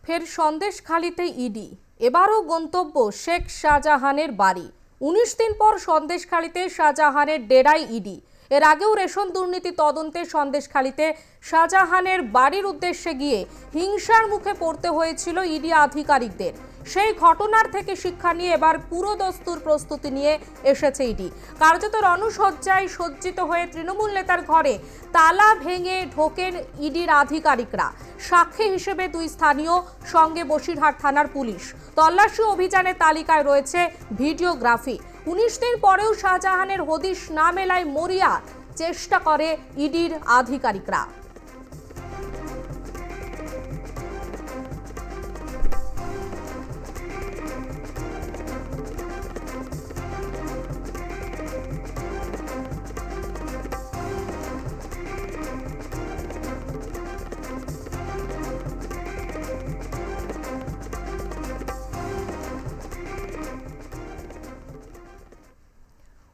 ফের সন্দেশখালীতে ইডি, এবারও গন্তব্য শেখ শাহজাহানের বাড়ি। ১৯ দিন পর সন্দেশখালীতে শাহজাহানের ডেরায় ইডি। এর আগেও রেশন দুর্নীতি তদন্তে সন্দেশখালীতে শাহজাহানের বাড়ির উদ্দেশ্যে গিয়ে হিংসার মুখে পড়তে হয়েছিল ইডি আধিকারিকদের। সেই ঘটনার থেকে শিক্ষা নিয়ে এবার পুরোদস্তুর প্রস্তুতি নিয়ে এসেছে ইডি। কার্যত রণসজ্জায় সজ্জিত হয়ে তৃণমূল নেতার ঘরে তালা ভেঙে ঢোকেন ইডির আধিকারিকরা। সাক্ষী হিসেবে 2 স্থানীয়, সঙ্গে বসিরহাট থানার পুলিশ। তল্লাশি অভিযানের তালিকায় রয়েছে ভিডিওগ্রাফি। ১৯ দিন পরেও শাহজাহানের হদিশ না মেলায় মরিয়া চেষ্টা করে ইডির আধিকারিকরা।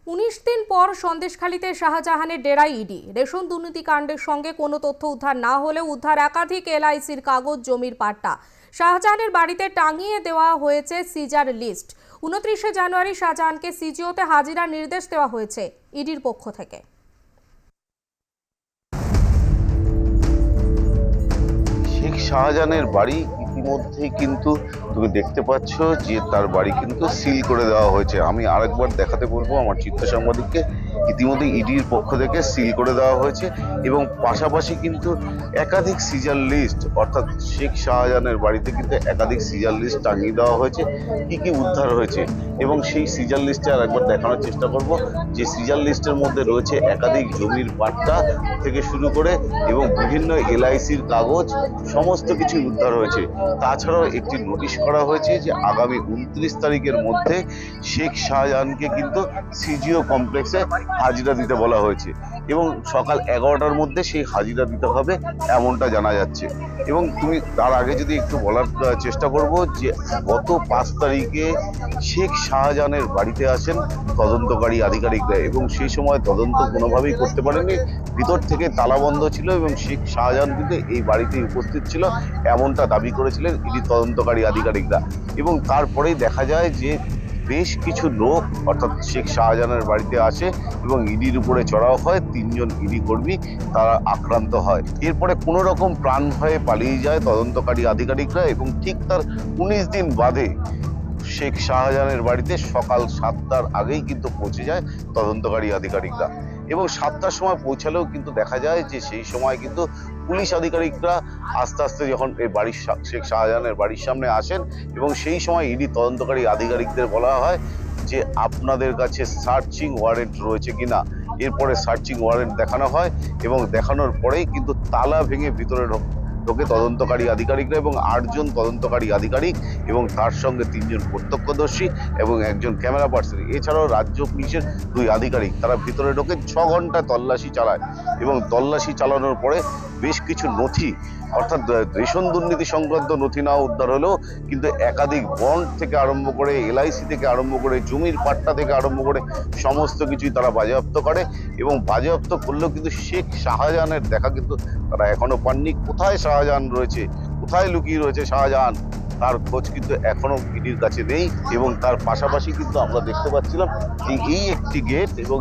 উনিশ দিন পর সন্দেশখালীতে শাহজাহানের ডেরায় ইডি। রেশন দুর্নীতি কাণ্ডের সঙ্গে কোনো তথ্য উদ্ধার না হলেও উদ্ধার একাধিক এলআইসির কাগজ, জমির পাট্টা। শাহজাহানের বাড়িতে টাঙিয়ে দেওয়া হয়েছে সিজার লিস্ট। ২৯শে জানুয়ারি শাহজাহানকে সিজিওতে হাজিরার নির্দেশ দেওয়া হয়েছে ইডির পক্ষ থেকে। শেখ শাহজাহানের বাড়ি ইতিমধ্যেই কিন্তু তুমি দেখতে পাচ্ছ যে তার বাড়ি কিন্তু সিল করে দেওয়া হয়েছে। আমি আরেকবার দেখাতে বলবো আমার চিত্র সাংবাদিককে, ইতিমধ্যে ইডির পক্ষ থেকে সিল করে দেওয়া হয়েছে এবং পাশাপাশি কিন্তু একাধিক সিজার লিস্ট, অর্থাৎ শেখ শাহজাহানের বাড়িতে কিন্তু একাধিক সিজার লিস্ট টাঙিয়ে দেওয়া হয়েছে কি কি উদ্ধার হয়েছে। এবং সেই সিজার লিস্টে আরেকবার দেখানোর চেষ্টা করব যে সিজার লিস্টের মধ্যে রয়েছে একাধিক জমির পাট্টা থেকে শুরু করে এবং বিভিন্ন এলআইসির কাগজ, সমস্ত কিছু উদ্ধার হয়েছে। তাছাড়াও একটি নোটিশ করা হয়েছে যে আগামী ২৯ তারিখের মধ্যে শেখ শাহজাহানকে কিন্তু সিজিও কমপ্লেক্সে হাজিরা দিতে বলা হয়েছে এবং সকাল ১১টার মধ্যে সেই হাজিরা দিতে হবে এমনটা জানা যাচ্ছে। এবং তুমি তার আগে যদি একটু বলার চেষ্টা করব যে গত ৫ তারিখে শেখ শাহজাহানের বাড়িতে আসেন তদন্তকারী আধিকারিকরা এবং সেই সময় তদন্ত কোনোভাবেই করতে পারেনি, ভিতর থেকে তালাবন্ধ ছিল এবং শেখ শাহজাহান কিন্তু এই বাড়িতে উপস্থিত ছিল এমনটা দাবি করেছিলেন ইডি তদন্তকারী আধিকারিকরা। এবং তারপরেই দেখা যায় যে বেশ কিছু লোক অর্থাৎ শেখ শাহজাহানের বাড়িতে আসে এবং ইডির উপরে চড়াও হয়। ৩ জন ইডি কর্মী তারা আক্রান্ত হয়। এরপরে কোনো রকম প্রাণ ভয়ে পালিয়ে যায় তদন্তকারী আধিকারিকরা এবং ঠিক তার ১৯ দিন বাদে শেখ শাহজাহানের বাড়িতে সকাল ৭টার আগেই কিন্তু পৌঁছে যায় তদন্তকারী আধিকারিকরা এবং ৭টার সময় পৌঁছালেও কিন্তু দেখা যায় যে সেই সময় কিন্তু পুলিশ আধিকারিকরা আস্তে আস্তে যখন এই বাড়ির শেখ শাহজাহানের বাড়ির সামনে আসেন এবং সেই সময় ইডি তদন্তকারী আধিকারিকদের বলা হয় যে আপনাদের কাছে সার্চিং ওয়ারেন্ট রয়েছে কিনা। এরপরে সার্চিং ওয়ারেন্ট দেখানো হয় এবং দেখানোর পরেই কিন্তু তালা ভেঙে ভিতরে ঢোকে তদন্তকারী আধিকারিকরা এবং ৮ জন তদন্তকারী আধিকারিক এবং তার সঙ্গে ৩ জন প্রত্যক্ষদর্শী এবং একজন ক্যামেরা পার্সন, এছাড়াও রাজ্য পুলিশের ২ আধিকারিক তারা ভিতরে ঢোকে। ৬ ঘন্টা তল্লাশি চালায় এবং তল্লাশি চালানোর পরে বেশ কিছু নথি, অর্থাৎ রেশন দুর্নীতি সংক্রান্ত নথি না উদ্ধার হলেও কিন্তু একাধিক বন্ড থেকে আরম্ভ করে এলআইসি থেকে আরম্ভ করে জমির পাট্টা থেকে আরম্ভ করে সমস্ত কিছুই তারা বাজেয়াপ্ত করে এবং বাজেয়াপ্ত করলেও কিন্তু শেখ শাহজাহানের দেখা কিন্তু তারা এখনো পাননি। কোথায় শাহজাহান রয়েছে, কোথায় লুকিয়ে রয়েছে শাহজাহান, তার খোঁজ কিন্তু এখনো ইডির কাছে নেই। এবং তার পাশাপাশি কিন্তু আমরা দেখতে পাচ্ছিলাম যে এই একটি গেট এবং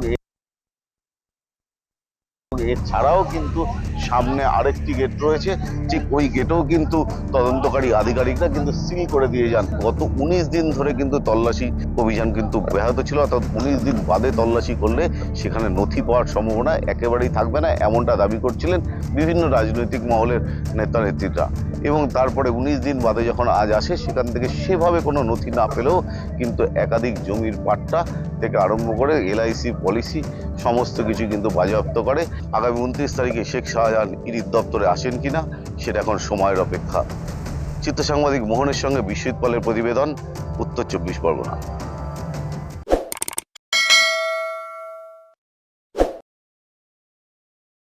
এছাড়াও কিন্তু সামনে আরেকটি গেট রয়েছে, ঠিক ওই গেটেও কিন্তু তদন্তকারী আধিকারিকরা কিন্তু সিল করে দিয়ে যান। গত ১৯ দিন ধরে কিন্তু তল্লাশি অভিযান কিন্তু ব্যাহত ছিল, অর্থাৎ ১৯ দিন বাদে তল্লাশি করলে সেখানে নথি পাওয়ার সম্ভাবনা একেবারেই থাকবে না, এমনটা দাবি করছিলেন বিভিন্ন রাজনৈতিক মহলের নেতা নেত্রীরা। এবং তারপরে ১৯ দিন বাদে যখন আজ আসে সেখান থেকে সেভাবে কোনো নথি না পেলেও কিন্তু একাধিক জমির পাট্টা থেকে আরম্ভ করে এলআইসি পলিসি সমস্ত কিছু কিন্তু বাজেয়াপ্ত করে। আগামী ২৯ তারিখে শেখ শাহজাহান ইডির দপ্তরে আসেন কিনা সেটা এখন সময়ের অপেক্ষা। চিত্র সাংবাদিক মোহনের সঙ্গে বিশ্বজিৎ পালের প্রতিবেদন, উত্তর ২৪ পরগনা।